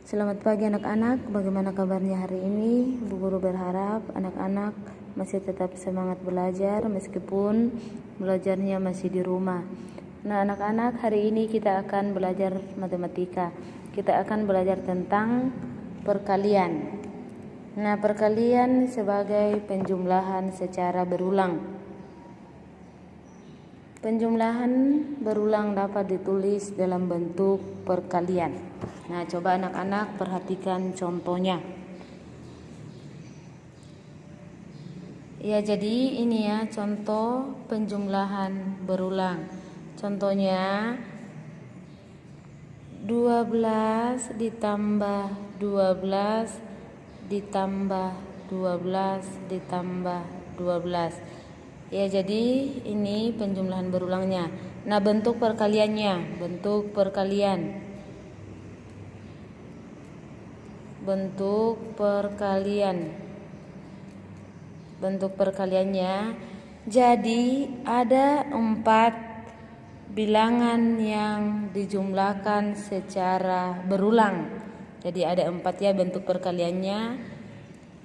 Selamat pagi anak-anak, bagaimana kabarnya hari ini? Bu Guru berharap anak-anak masih tetap semangat belajar meskipun belajarnya masih di rumah. Nah anak-anak, hari ini kita akan belajar matematika. Kita akan belajar tentang perkalian. Nah perkalian sebagai penjumlahan secara berulang. Penjumlahan berulang dapat ditulis dalam bentuk perkalian. Nah, coba anak-anak perhatikan contohnya. Ya, jadi ini ya contoh penjumlahan berulang. Contohnya 12 ditambah 12 ditambah 12 ditambah 12. Ya, jadi ini penjumlahan berulangnya. Nah, bentuk perkaliannya, bentuk perkalian. Bentuk perkaliannya. Jadi ada 4 bilangan yang dijumlahkan secara berulang. Jadi ada 4 ya bentuk perkaliannya.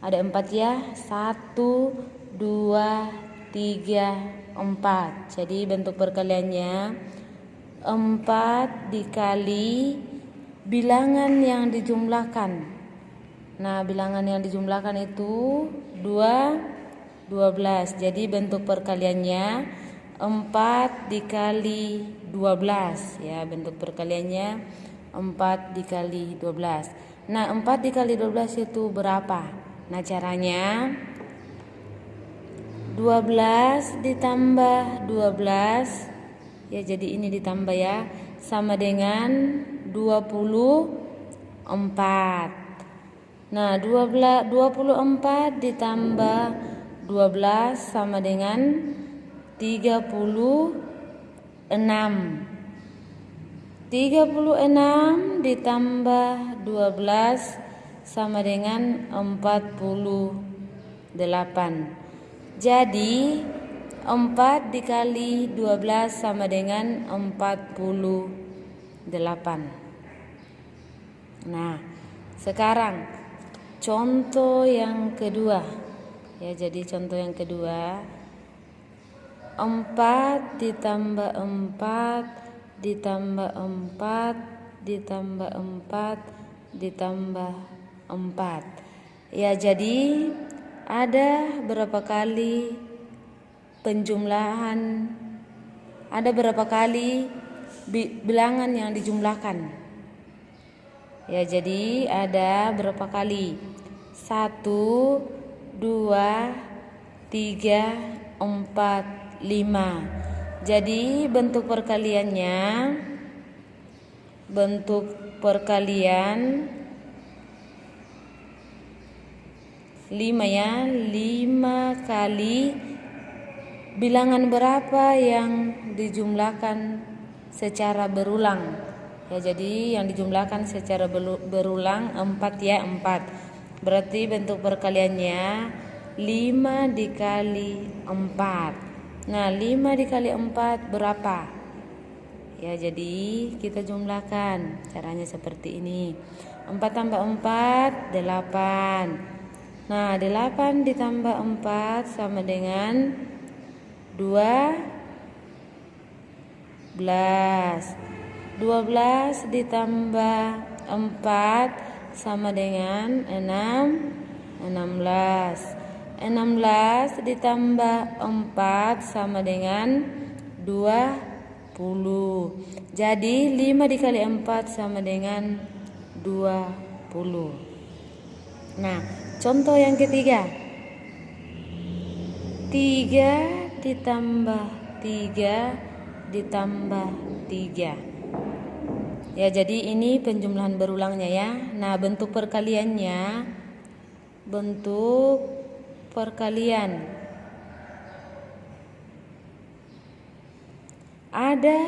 Ada 4 ya. 1, 2, 3, 4. Jadi bentuk perkaliannya 4 dikali bilangan yang dijumlahkan. Nah, bilangan yang dijumlahkan itu 12. Jadi bentuk perkaliannya 4 dikali 12 ya, bentuk perkaliannya 4 dikali 12. Nah, 4 dikali 12 itu berapa? Nah, caranya 12 ditambah 12 ya, jadi ini ditambah ya, sama dengan 24. Nah, 24 ditambah 12 sama dengan 36. 36 ditambah 12 sama dengan 48. Jadi 4 dikali 12 sama dengan 48. Nah, sekarang contoh yang kedua. Ya, jadi contoh yang kedua 4 ditambah 4 ditambah 4 ditambah 4 ditambah 4. Ya, jadi ada berapa kali penjumlahan? Ada berapa kali bilangan yang dijumlahkan? Ya, jadi ada berapa kali? 1, 2, 3, 4, 5. Jadi bentuk perkalian 5 ya, 5 kali bilangan berapa yang dijumlahkan secara berulang. Ya, jadi yang dijumlahkan secara berulang 4 ya, 4. Berarti bentuk perkaliannya 5 dikali 4. Nah, 5 dikali 4 berapa? Ya, jadi kita jumlahkan. Caranya seperti ini. 4 tambah 4, 8. Nah, 8 ditambah 4 sama dengan 12. 12 ditambah 4 sama dengan 16. 16 ditambah 4 sama dengan 20. Jadi 5 dikali 4 sama dengan 20. Nah, contoh yang ketiga 3 ditambah 3 ditambah 3. Ya, jadi ini penjumlahan berulangnya ya. Nah, bentuk perkalian ada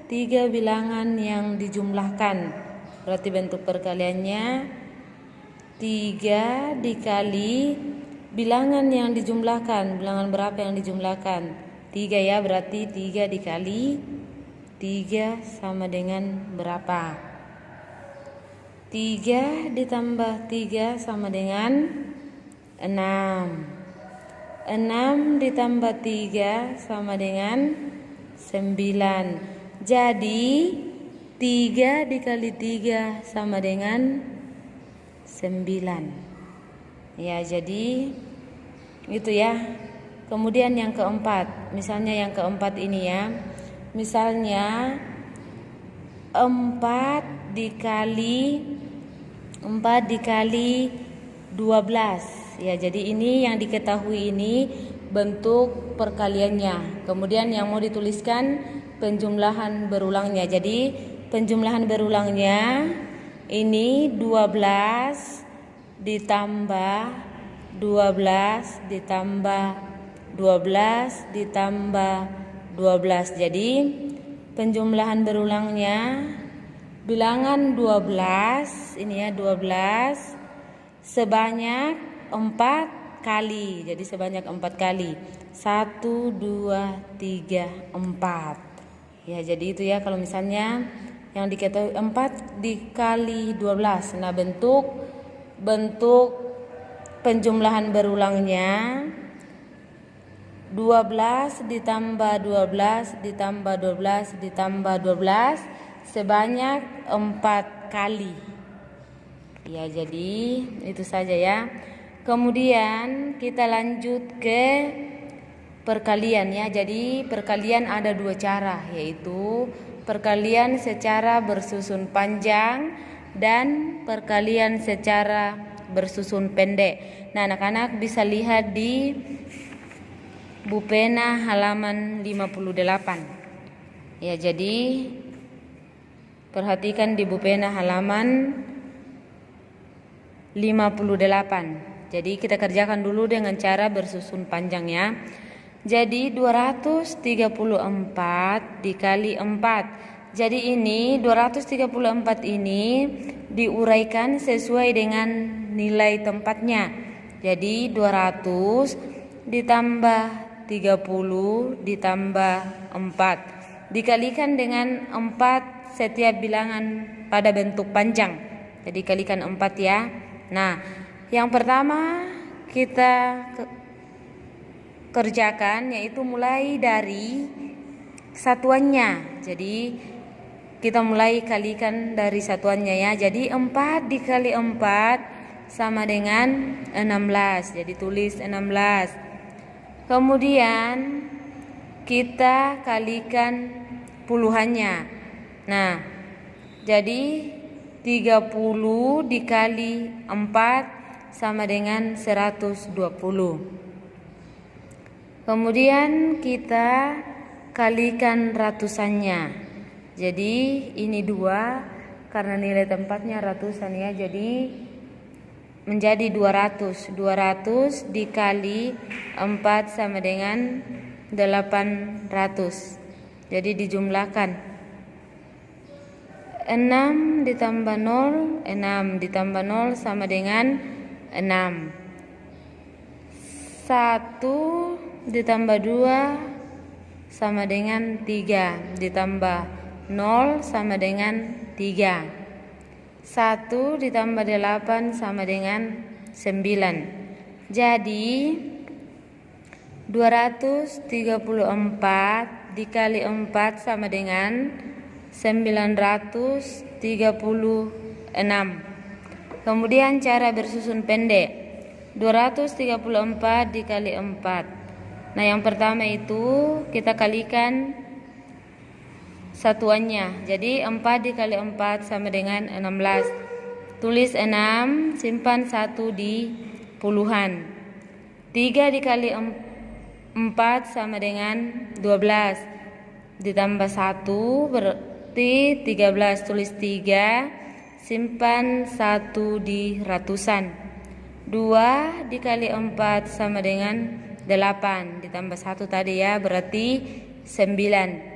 3 bilangan yang dijumlahkan. Berarti bentuk perkaliannya 3 dikali bilangan yang dijumlahkan. Bilangan berapa yang dijumlahkan? 3 ya, berarti 3 dikali 3 sama dengan berapa? 3 ditambah 3 sama dengan 6. 6 ditambah 3 sama dengan 9. Jadi 3 dikali 3 sama dengan 9. Ya, jadi itu ya. Kemudian yang keempat, misalnya yang keempat ini ya. Misalnya 4 dikali 12. Ya, jadi ini yang diketahui ini bentuk perkaliannya. Kemudian yang mau dituliskan penjumlahan berulangnya. Jadi penjumlahan berulangnya ini 12 ditambah 12 ditambah 12 ditambah 12. Jadi penjumlahan berulangnya bilangan 12 ini ya, 12 sebanyak 4 kali. Jadi sebanyak 4 kali. 1 2 3 4. Ya, jadi itu ya kalau misalnya yang diketahui 4 dikali 12. Nah, bentuk penjumlahan berulangnya 12 ditambah 12 ditambah 12 ditambah 12 sebanyak 4 kali. Ya, jadi itu saja ya. Kemudian kita lanjut ke perkalian ya. Jadi perkalian ada 2 cara, yaitu perkalian secara bersusun panjang dan perkalian secara bersusun pendek. Nah, anak-anak bisa lihat di Bu Pena halaman 58. Ya, jadi perhatikan di Bu Pena halaman 58. Jadi kita kerjakan dulu dengan cara bersusun panjang ya. Jadi 234 dikali 4. Jadi ini 234 ini diuraikan sesuai dengan nilai tempatnya. Jadi 200 ditambah 30 ditambah 4 dikalikan dengan 4 setiap bilangan pada bentuk panjang. Jadi kalikan 4 ya. Nah, yang pertama kita kerjakan yaitu mulai dari satuannya. Jadi kita mulai kalikan dari satuannya ya. Jadi 4 dikali 4 sama dengan 16. Jadi tulis 16. Kemudian kita kalikan puluhannya. Nah, jadi 30 dikali 4 sama dengan 120. Kemudian kita kalikan ratusannya. Jadi ini 2 karena nilai tempatnya ratusan ya. Jadi menjadi 200. 200 dikali 4 sama dengan 800. Jadi dijumlahkan 6 ditambah 0, 6 ditambah 0 sama dengan 6. 1 ditambah 2 sama dengan 3, ditambah 0 sama dengan 3. 1 ditambah 8 sama dengan 9. Jadi 234 dikali 4 sama dengan 936. Kemudian cara bersusun pendek 234 dikali 4. Nah, yang pertama itu kita kalikan satuannya. Jadi 4 dikali 4 sama dengan 16. Tulis 6, simpan 1 di puluhan. 3 dikali 4 sama dengan 12. Ditambah 1 berarti 13. Tulis 3, simpan 1 di ratusan. 2 dikali 4 sama dengan 8. Ditambah 1 tadi ya, berarti 9.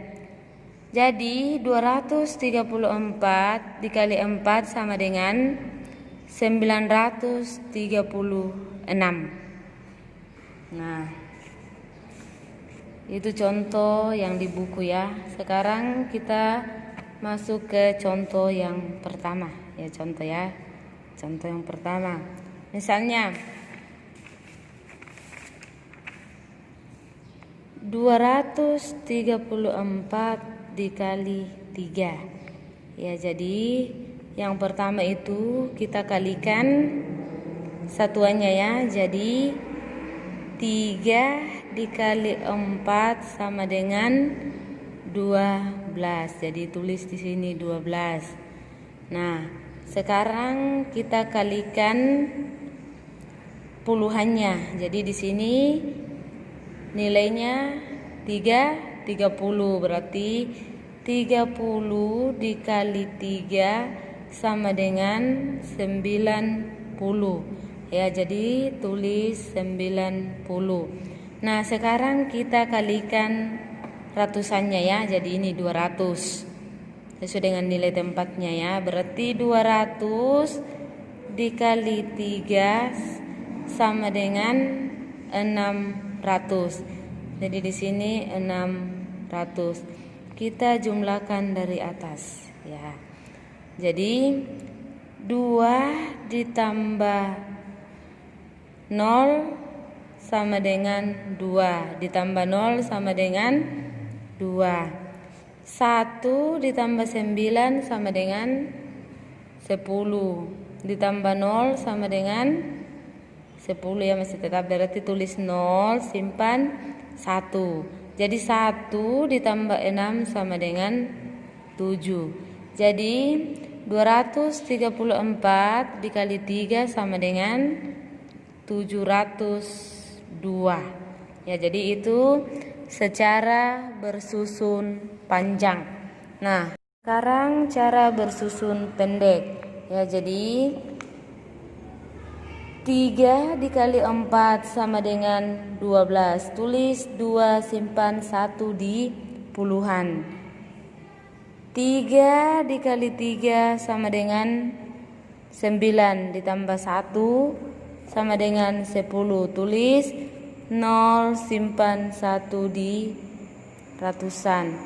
Jadi 234 dikali 4 sama dengan 936. Nah, itu contoh yang di buku ya. Sekarang kita masuk ke contoh yang pertama. Ya contoh ya. Contoh yang pertama. Misalnya 234 dikali 3. Ya, jadi yang pertama itu kita kalikan satuannya ya. Jadi 3 dikali 4 sama dengan 12. Jadi tulis di sini 12. Nah, sekarang kita kalikan puluhannya. Jadi di sini nilainya 30, berarti 30 dikali 3 sama dengan 90. Ya, jadi tulis 90. Nah, sekarang kita kalikan ratusannya ya. Jadi ini 200. Sesuai dengan nilai tempatnya ya. Berarti 200 dikali 3 sama dengan 600. Jadi di sini 600. Kita jumlahkan dari atas ya. Jadi 2 ditambah 0 sama dengan 2. Ditambah 0 sama dengan 2. 1 ditambah 9 sama dengan 10. Ditambah 0 sama dengan 10 ya, masih tetap, berarti tulis 0, simpan 1. Jadi 1 ditambah 6 sama dengan 7. Jadi 234 dikali 3 sama dengan 702. Ya, jadi itu secara bersusun panjang. Nah, sekarang cara bersusun pendek. Ya, jadi 3 dikali 4 sama dengan 12. Tulis 2, simpan 1 di puluhan. 3 dikali 3 sama dengan 9. Ditambah 1 sama dengan 10. Tulis 0, simpan 1 di ratusan.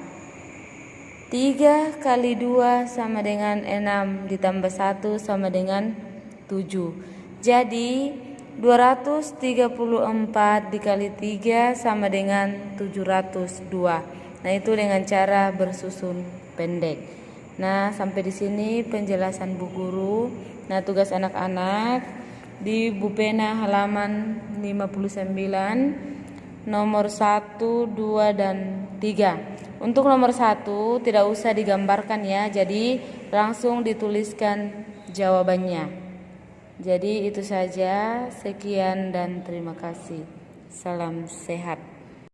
3 kali 2 sama dengan 6. Ditambah 1 sama dengan 7. Jadi 234 dikali 3 sama dengan 702. Nah, itu dengan cara bersusun pendek. Nah, sampai di sini penjelasan Bu Guru. Nah, tugas anak-anak di Bu Pena halaman 59 nomor 1, 2, dan 3. Untuk nomor 1 tidak usah digambarkan ya. Jadi langsung dituliskan jawabannya. Jadi itu saja, sekian dan terima kasih. Salam sehat.